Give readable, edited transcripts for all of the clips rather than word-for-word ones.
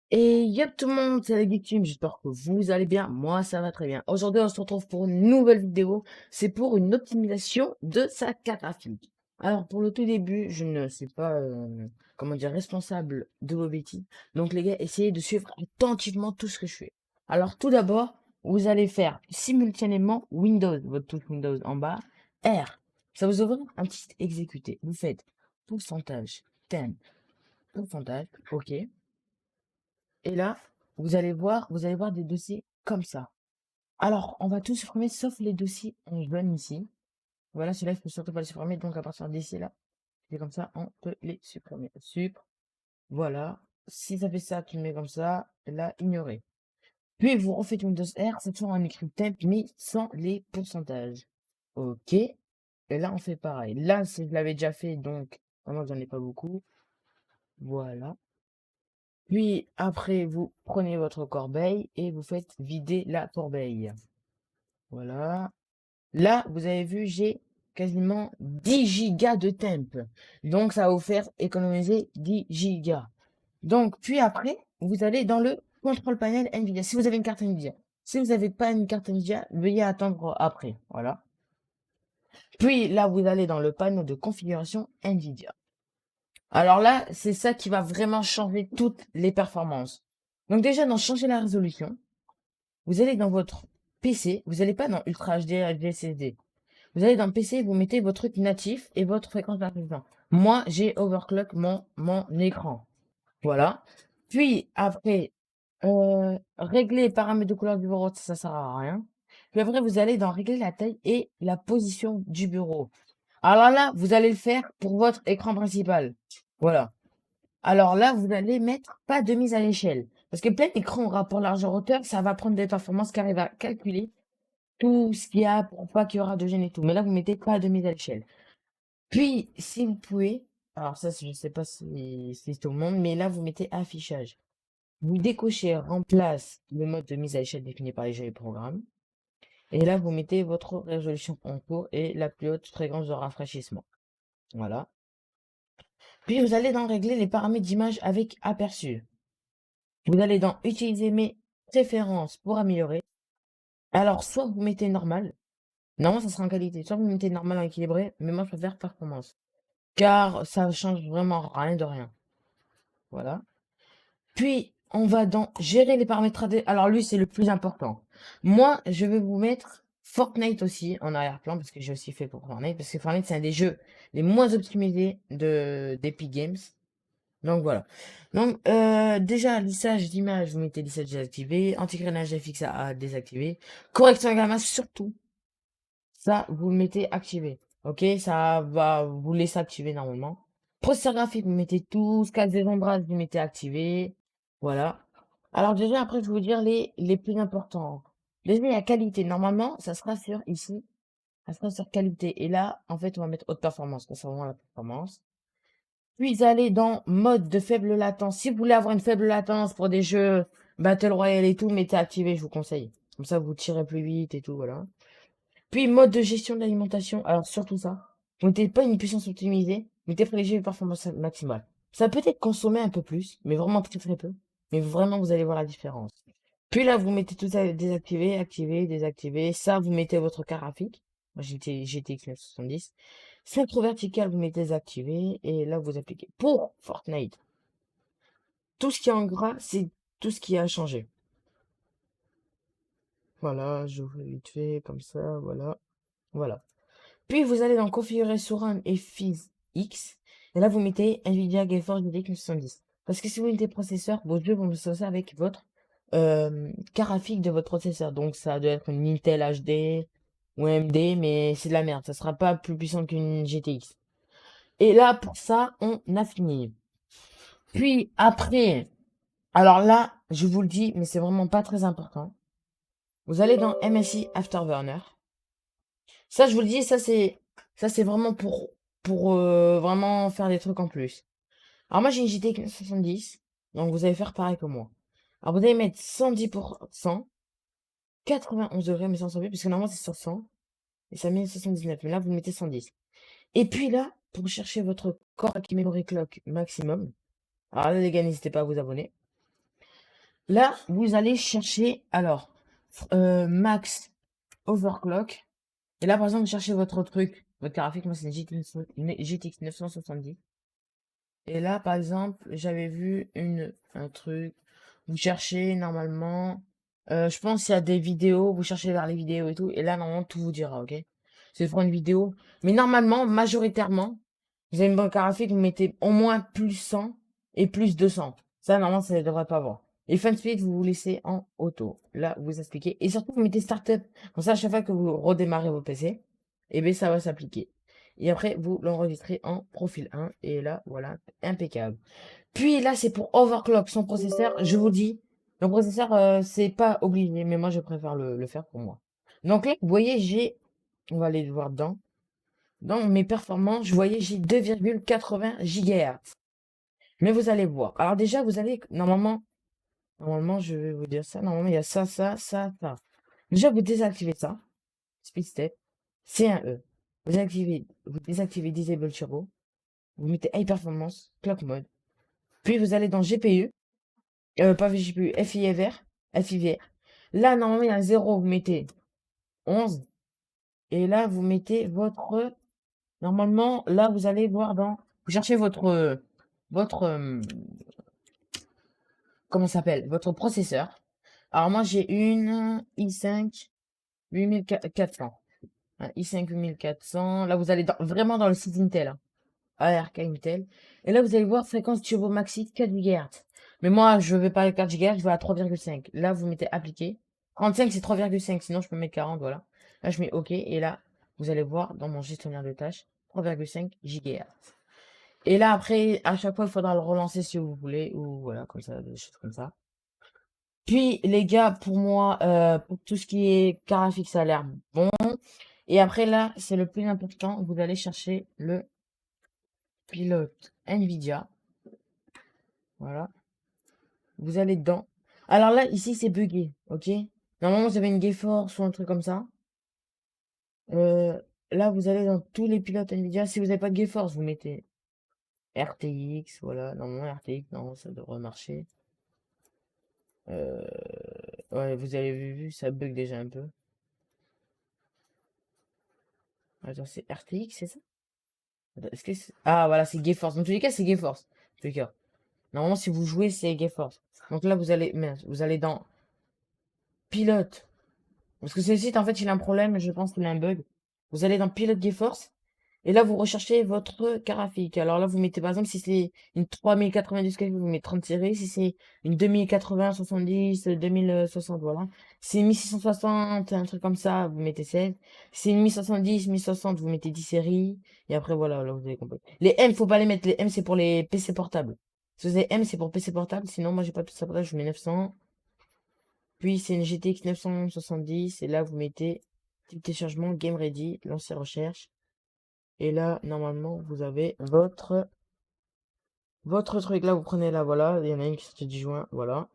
Et yop tout le monde, c'est la Geek j'espère que vous allez bien, moi ça va très bien. Aujourd'hui on se retrouve pour une nouvelle vidéo, c'est pour une optimisation de sa carte graphique. Alors pour le tout début, je ne suis pas, comment dire, responsable de vos bêtises. Donc les gars, essayez de suivre attentivement tout ce que je fais. Alors tout d'abord, vous allez faire simultanément Windows, votre touche Windows en bas, R. Ça vous ouvre un petit exécuté. Vous faites pourcentage, thème, pourcentage, ok. Et là, vous allez voir des dossiers comme ça. Alors, on va tout supprimer sauf les dossiers en jaune ici. Voilà, celui-là, il faut surtout pas le supprimer. Donc, à partir d'ici, là, c'est comme ça, on peut les supprimer. Voilà. Si ça fait ça, tu le mets comme ça. Là, ignorer. Puis, vous refaites Windows R, cette fois, on écrit temp, mais sans les pourcentages. OK. Et là, on fait pareil. Là, je l'avais déjà fait, donc, vraiment, j'en ai pas beaucoup. Voilà. Puis après, vous prenez votre corbeille et vous faites vider la corbeille. Voilà. Là, vous avez vu, j'ai quasiment 10 gigas de temp. Donc, ça va vous faire économiser 10 gigas. Donc, puis après, vous allez dans le contrôle panel NVIDIA. Si vous avez une carte NVIDIA. Si vous n'avez pas une carte NVIDIA, veuillez attendre après. Voilà. Puis là, vous allez dans le panneau de configuration NVIDIA. Alors là, c'est ça qui va vraiment changer toutes les performances. Donc déjà, dans changer la résolution, vous allez dans votre PC, vous n'allez pas dans Ultra HD, HD, SSD. Vous allez dans PC, vous mettez votre truc natif et votre fréquence d'interruption. Moi, j'ai overclock mon écran. Voilà. Puis après, régler les paramètres de couleur du bureau, ça sert à rien. Puis après, vous allez dans régler la taille et la position du bureau. Alors là, vous allez le faire pour votre écran principal. Voilà. Alors là, vous allez mettre pas de mise à l'échelle. Parce que plein écran rapport largeur-hauteur, ça va prendre des performances qui arrivent à calculer tout ce qu'il y a pour pas qu'il y aura de gêne et tout. Mais là, vous mettez pas de mise à l'échelle. Puis, si vous pouvez, alors ça, je sais pas si tout le monde, mais là, vous mettez affichage. Vous décochez remplace le mode de mise à l'échelle défini par les jeux et programmes. Et là, vous mettez votre résolution en cours et la plus haute fréquence de rafraîchissement. Voilà. Puis, vous allez dans régler les paramètres d'image avec aperçu. Vous allez dans utiliser mes préférences pour améliorer. Alors, soit vous mettez normal. Normalement, ça sera en qualité. Soit vous mettez normal en équilibré, mais moi, je préfère performance. Car ça change vraiment rien de rien. Voilà. Puis, on va dans gérer les paramètres AD. Alors, lui, c'est le plus important. Moi, je vais vous mettre Fortnite aussi en arrière-plan, parce que j'ai aussi fait pour Fortnite. Parce que Fortnite, c'est un des jeux les moins optimisés d'Epic Games. Donc voilà. Donc déjà, lissage d'image, vous mettez lissage désactivé, anti-grainage FX à désactiver, correction gamma surtout, ça vous le mettez activé. Ok, ça va vous laisser activer normalement. Processeur graphique, vous mettez tout, scale des ombrages, vous mettez activé. Voilà. Alors déjà, après, je vais vous dire les plus importants. Déjà, il y a qualité. Normalement, ça sera sur ici, ça sera sur qualité. Et là, en fait, on va mettre haute performance, concernant la performance. Puis aller dans mode de faible latence. Si vous voulez avoir une faible latence pour des jeux Battle Royale et tout, mettez activé, je vous conseille. Comme ça, vous tirez plus vite et tout, voilà. Puis mode de gestion de l'alimentation. Alors, surtout ça. Vous mettez pas une puissance optimisée, mettez privilégier une performance maximale. Ça peut être consommé un peu plus, mais vraiment très très peu. Mais vraiment, vous allez voir la différence. Puis là, vous mettez tout ça désactivé, activé, désactivé. Ça, vous mettez votre carte graphique. Moi, j'étais GTX 970. Synchro vertical, vous mettez désactivé. Et là, vous appliquez. Pour Fortnite, tout ce qui est en gras, c'est tout ce qui a changé. Voilà, je vous vite fait comme ça, voilà. Voilà. Puis vous allez dans configurer Surround et Phys X. Et là, vous mettez NVIDIA GeForce GTX 970. Parce que si vous mettez processeur, vos jeux vont se faire avec votre carte graphique de votre processeur. Donc ça doit être une Intel HD ou AMD, mais c'est de la merde. Ça sera pas plus puissant qu'une GTX. Et là, pour ça, on a fini. Puis après, alors là, je vous le dis, mais c'est vraiment pas très important. Vous allez dans MSI Afterburner. Ça, je vous le dis, ça c'est vraiment pour vraiment faire des trucs en plus. Alors moi, j'ai une GTX 70, donc vous allez faire pareil que moi. Alors vous allez mettre 110%, 91 degrés, mais sans sauver, puisque normalement c'est sur 100, et ça met 79, mais là vous mettez 110. Et puis là, pour chercher votre Core Memory Clock maximum, alors là les gars, n'hésitez pas à vous abonner. Là, vous allez chercher, alors, max overclock. Et là, par exemple, vous cherchez votre truc, votre graphique. Moi, c'est une GTX 970. Et là, par exemple, j'avais vu un truc. Vous cherchez normalement. Je pense qu'il y a des vidéos. Vous cherchez vers les vidéos et tout. Et là, normalement, tout vous dira, ok? C'est pour une vidéo. Mais normalement, majoritairement, vous avez une bonne graphique, vous mettez au moins plus 100 et plus 200. Ça, normalement, ça ne devrait pas avoir. Et FunSpeed, vous vous laissez en auto. Là, vous expliquez. Et surtout, vous mettez Startup. Comme ça, à chaque fois que vous redémarrez vos PC, et bien, ça va s'appliquer. Et après, vous l'enregistrez en profil 1. Et là, voilà, impeccable. Puis là, c'est pour overclock son processeur. Je vous dis, le processeur, c'est pas obligé, mais moi, je préfère le faire pour moi. Donc là, vous voyez, on va aller le voir dedans. Dans mes performances, je voyais, j'ai 2,80 GHz. Mais vous allez voir. Alors déjà, vous allez, normalement, je vais vous dire ça. Normalement, il y a ça, ça, ça, ça. Déjà, vous désactivez ça. Speed step. C1E. Vous désactivez Disable Turbo. Vous mettez High Performance, Clock Mode. Puis vous allez dans GPU, pas GPU, FIVR, FIVR. Là, normalement, il y a un 0, vous mettez 11. Et là, vous mettez votre, normalement, là, vous allez voir vous cherchez votre, comment ça s'appelle? Votre processeur. Alors moi, j'ai une i5 8400. Un i5 8400. Là, vous allez vraiment dans le site Intel, hein. ARK Intel. Et là, vous allez voir fréquence turbo maxi 4 GHz. Mais moi, je vais pas à 4 GHz, je vais à 3,5. Là, vous mettez appliquer. 35, c'est 3,5. Sinon, je peux mettre 40, voilà. Là, je mets OK. Et là, vous allez voir dans mon gestionnaire de tâches, 3,5 GHz. Et là, après, à chaque fois, il faudra le relancer si vous voulez. Ou voilà, comme ça, des choses comme ça. Puis, les gars, pour moi, pour tout ce qui est graphique, ça a l'air bon. Et après, là, c'est le plus important. Vous allez chercher le pilote NVIDIA. Voilà. Vous allez dedans. Alors là, ici, c'est buggé, ok? Normalement, vous avez une GeForce ou un truc comme ça. Là, vous allez dans tous les pilotes NVIDIA. Si vous n'avez pas de GeForce, vous mettez RTX, voilà. Normalement, RTX, non, ça devrait marcher. Ouais, vous avez vu, ça bug déjà un peu. Attends, c'est RTX, c'est ça? Attends, est-ce que ah, voilà, c'est GeForce. Dans tous les cas, c'est GeForce. En tous les cas. Normalement, si vous jouez, c'est GeForce. Donc là, vous allez dans pilote. Parce que ce site, en fait, il a un problème, je pense qu'il a un bug. Vous allez dans Pilote GeForce, et là, vous recherchez votre graphique. Alors là, vous mettez, par exemple, si c'est une 3090, vous mettez 30 séries. Si c'est une 2080, 70, 2060, voilà. Si c'est une 1660, un truc comme ça, vous mettez 16. Si c'est une 1070, 1060, vous mettez 10 séries. Et après, voilà, là, vous avez compris. Les M, faut pas les mettre. Les M, c'est pour les PC portables. Si vous avez M, c'est pour PC portable. Sinon, moi, j'ai pas de PC portable, je mets 900. Puis c'est une GTX 970 et là vous mettez type téléchargement, game ready, lancer recherche. Et là normalement vous avez votre truc là, vous prenez là, voilà, il y en a une qui sortit du juin, voilà.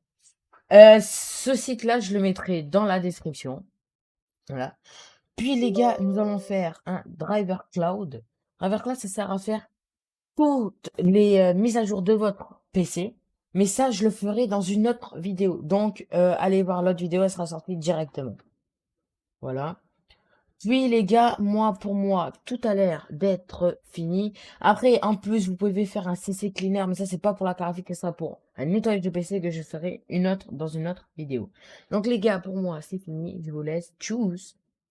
Ce site là je le mettrai dans la description. Voilà. Puis les gars, nous allons faire un driver cloud. Driver cloud, ça sert à faire toutes les mises à jour de votre PC. Mais ça, je le ferai dans une autre vidéo. Donc, allez voir l'autre vidéo, elle sera sortie directement. Voilà. Puis les gars, pour moi, tout a l'air d'être fini. Après, en plus, vous pouvez faire un CC cleaner, mais ça, c'est pas pour la graphique, ça sera pour un nettoyage de PC que je ferai dans une autre vidéo. Donc les gars, pour moi, c'est fini. Je vous laisse. Tchuss!